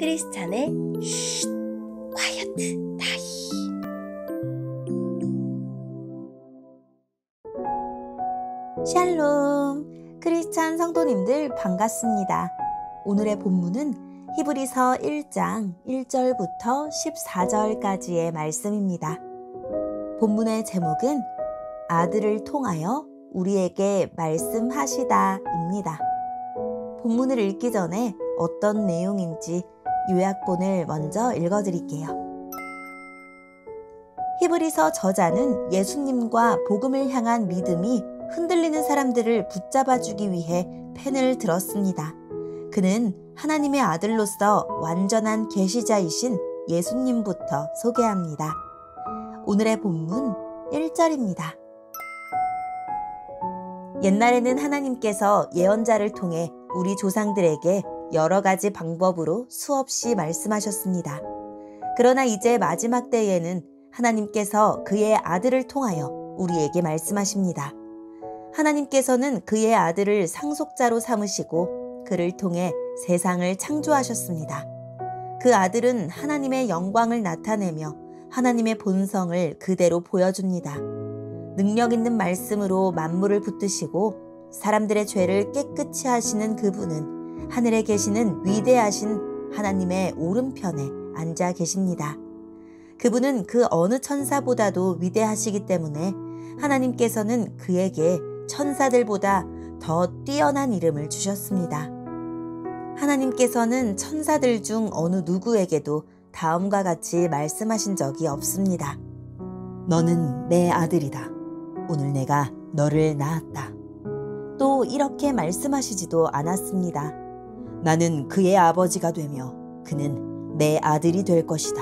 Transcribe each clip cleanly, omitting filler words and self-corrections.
크리스찬의 쉿 콰이어트 타임. 샬롬, 크리스찬 성도님들 반갑습니다. 오늘의 본문은 히브리서 1장 1절부터 14절까지의 말씀입니다. 본문의 제목은 아들을 통하여 우리에게 말씀하시다입니다. 본문을 읽기 전에 어떤 내용인지 요약본을 먼저 읽어드릴게요. 히브리서 저자는 예수님과 복음을 향한 믿음이 흔들리는 사람들을 붙잡아주기 위해 펜을 들었습니다. 그는 하나님의 아들로서 완전한 계시자이신 예수님부터 소개합니다. 오늘의 본문 1절입니다. 옛날에는 하나님께서 예언자를 통해 우리 조상들에게 여러 가지 방법으로 수없이 말씀하셨습니다. 그러나 이제 마지막 때에는 하나님께서 그의 아들을 통하여 우리에게 말씀하십니다. 하나님께서는 그의 아들을 상속자로 삼으시고 그를 통해 세상을 창조하셨습니다. 그 아들은 하나님의 영광을 나타내며 하나님의 본성을 그대로 보여줍니다. 능력 있는 말씀으로 만물을 붙드시고 사람들의 죄를 깨끗이 하시는 그분은 하늘에 계시는 위대하신 하나님의 오른편에 앉아 계십니다. 그분은 그 어느 천사보다도 위대하시기 때문에 하나님께서는 그에게 천사들보다 더 뛰어난 이름을 주셨습니다. 하나님께서는 천사들 중 어느 누구에게도 다음과 같이 말씀하신 적이 없습니다. 너는 내 아들이다. 오늘 내가 너를 낳았다. 또 이렇게 말씀하시지도 않았습니다. 나는 그의 아버지가 되며 그는 내 아들이 될 것이다.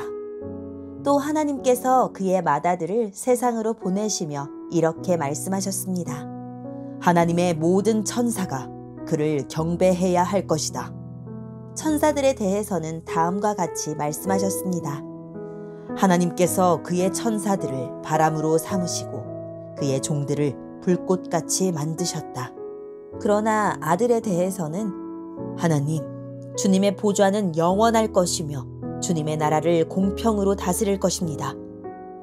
또 하나님께서 그의 맏아들을 세상으로 보내시며 이렇게 말씀하셨습니다. 하나님의 모든 천사가 그를 경배해야 할 것이다. 천사들에 대해서는 다음과 같이 말씀하셨습니다. 하나님께서 그의 천사들을 바람으로 삼으시고 그의 종들을 불꽃같이 만드셨다. 그러나 아들에 대해서는 하나님, 주님의 보좌는 영원할 것이며 주님의 나라를 공평으로 다스릴 것입니다.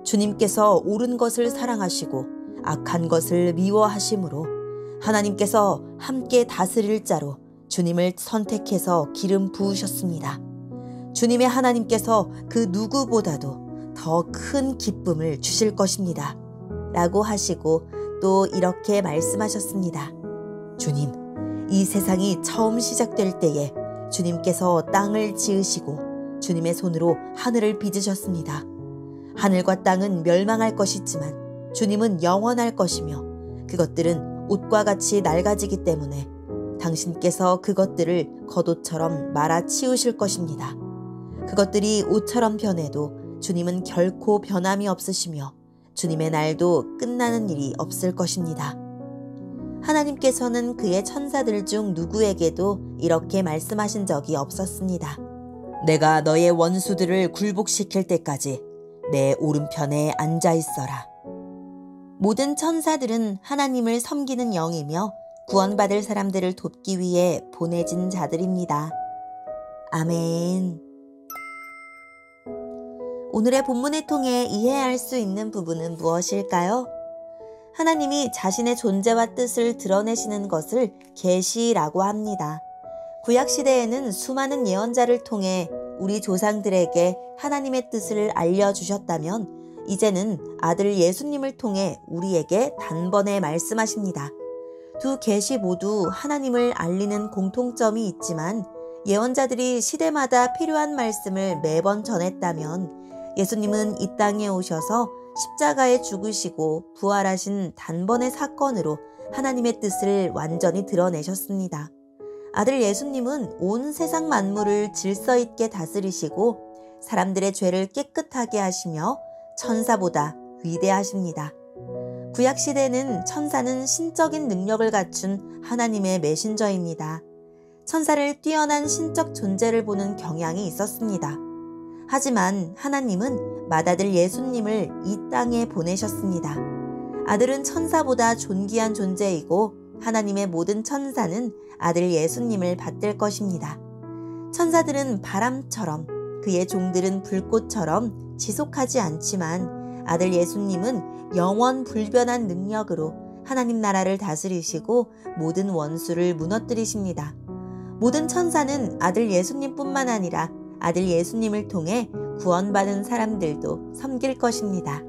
주님께서 옳은 것을 사랑하시고 악한 것을 미워하심으로 하나님께서 함께 다스릴 자로 주님을 선택해서 기름 부으셨습니다. 주님의 하나님께서 그 누구보다도 더 큰 기쁨을 주실 것입니다. 라고 하시고 또 이렇게 말씀하셨습니다. 주님, 이 세상이 처음 시작될 때에 주님께서 땅을 지으시고 주님의 손으로 하늘을 빚으셨습니다. 하늘과 땅은 멸망할 것이지만 주님은 영원할 것이며 그것들은 옷과 같이 낡아지기 때문에 당신께서 그것들을 겉옷처럼 말아 치우실 것입니다. 그것들이 옷처럼 변해도 주님은 결코 변함이 없으시며 주님의 날도 끝나는 일이 없을 것입니다. 하나님께서는 그의 천사들 중 누구에게도 이렇게 말씀하신 적이 없었습니다. 내가 너의 원수들을 굴복시킬 때까지 내 오른편에 앉아 있어라. 모든 천사들은 하나님을 섬기는 영이며 구원받을 사람들을 돕기 위해 보내진 자들입니다. 아멘. 오늘의 본문을 통해 이해할 수 있는 부분은 무엇일까요? 하나님이 자신의 존재와 뜻을 드러내시는 것을 계시라고 합니다. 구약시대에는 수많은 예언자를 통해 우리 조상들에게 하나님의 뜻을 알려주셨다면 이제는 아들 예수님을 통해 우리에게 단번에 말씀하십니다. 두 계시 모두 하나님을 알리는 공통점이 있지만 예언자들이 시대마다 필요한 말씀을 매번 전했다면 예수님은 이 땅에 오셔서 십자가에 죽으시고 부활하신 단번의 사건으로 하나님의 뜻을 완전히 드러내셨습니다. 아들 예수님은 온 세상 만물을 질서 있게 다스리시고 사람들의 죄를 깨끗하게 하시며 천사보다 위대하십니다. 구약시대는 천사는 신적인 능력을 갖춘 하나님의 메신저입니다. 천사를 뛰어난 신적 존재를 보는 경향이 있었습니다. 하지만 하나님은 맏아들 예수님을 이 땅에 보내셨습니다. 아들은 천사보다 존귀한 존재이고 하나님의 모든 천사는 아들 예수님을 받들 것입니다. 천사들은 바람처럼 그의 종들은 불꽃처럼 지속하지 않지만 아들 예수님은 영원 불변한 능력으로 하나님 나라를 다스리시고 모든 원수를 무너뜨리십니다. 모든 천사는 아들 예수님뿐만 아니라 아들 예수님을 통해 구원받은 사람들도 섬길 것입니다.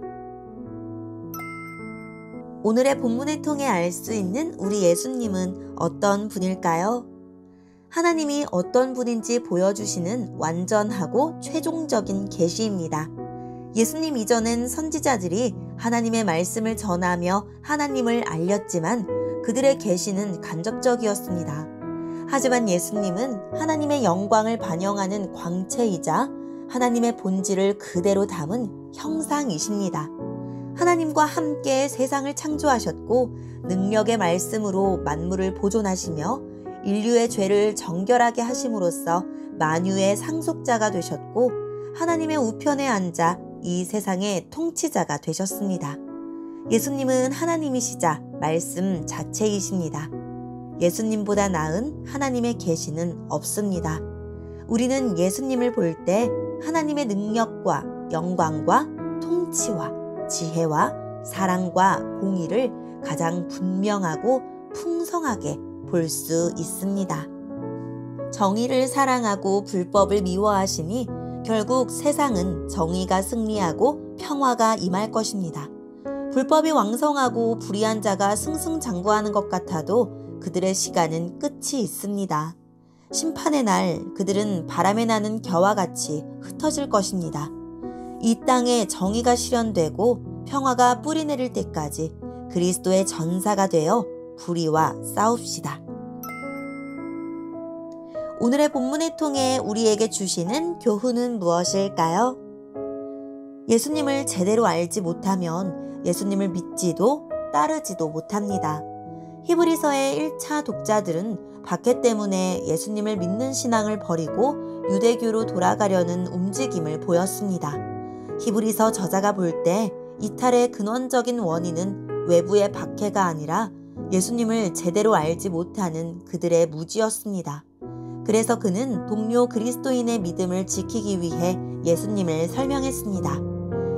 오늘의 본문을 통해 알 수 있는 우리 예수님은 어떤 분일까요? 하나님이 어떤 분인지 보여주시는 완전하고 최종적인 계시입니다. 예수님 이전엔 선지자들이 하나님의 말씀을 전하며 하나님을 알렸지만 그들의 계시는 간접적이었습니다. 하지만 예수님은 하나님의 영광을 반영하는 광채이자 하나님의 본질을 그대로 담은 형상이십니다. 하나님과 함께 세상을 창조하셨고 능력의 말씀으로 만물을 보존하시며 인류의 죄를 정결하게 하심으로써 만유의 상속자가 되셨고 하나님의 우편에 앉아 이 세상의 통치자가 되셨습니다. 예수님은 하나님이시자 말씀 자체이십니다. 예수님보다 나은 하나님의 계시는 없습니다. 우리는 예수님을 볼 때 하나님의 능력과 영광과 통치와 지혜와 사랑과 공의를 가장 분명하고 풍성하게 볼 수 있습니다. 정의를 사랑하고 불법을 미워하시니 결국 세상은 정의가 승리하고 평화가 임할 것입니다. 불법이 왕성하고 불의한 자가 승승장구하는 것 같아도 그들의 시간은 끝이 있습니다. 심판의 날 그들은 바람에 나는 겨와 같이 흩어질 것입니다. 이 땅에 정의가 실현되고 평화가 뿌리내릴 때까지 그리스도의 전사가 되어 불의와 싸웁시다. 오늘의 본문을 통해 우리에게 주시는 교훈은 무엇일까요? 예수님을 제대로 알지 못하면 예수님을 믿지도 따르지도 못합니다. 히브리서의 1차 독자들은 박해 때문에 예수님을 믿는 신앙을 버리고 유대교로 돌아가려는 움직임을 보였습니다. 히브리서 저자가 볼 때 이탈의 근원적인 원인은 외부의 박해가 아니라 예수님을 제대로 알지 못하는 그들의 무지였습니다. 그래서 그는 동료 그리스도인의 믿음을 지키기 위해 예수님을 설명했습니다.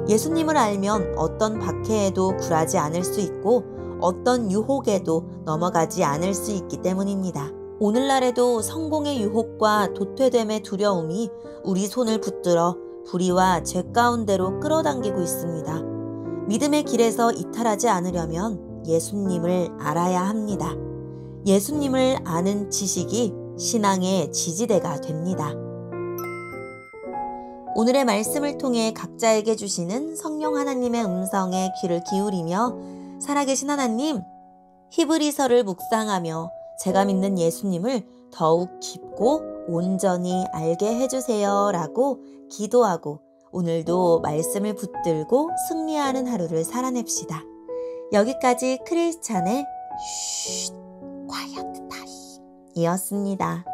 예수님을 알면 어떤 박해에도 굴하지 않을 수 있고 어떤 유혹에도 넘어가지 않을 수 있기 때문입니다. 오늘날에도 성공의 유혹과 도태됨의 두려움이 우리 손을 붙들어 불의와 죄 가운데로 끌어당기고 있습니다. 믿음의 길에서 이탈하지 않으려면 예수님을 알아야 합니다. 예수님을 아는 지식이 신앙의 지지대가 됩니다. 오늘의 말씀을 통해 각자에게 주시는 성령 하나님의 음성에 귀를 기울이며 살아계신 하나님, 히브리서를 묵상하며 제가 믿는 예수님을 더욱 깊고 온전히 알게 해주세요 라고 기도하고 오늘도 말씀을 붙들고 승리하는 하루를 살아냅시다. 여기까지 크리스찬의 quiet time 이었습니다.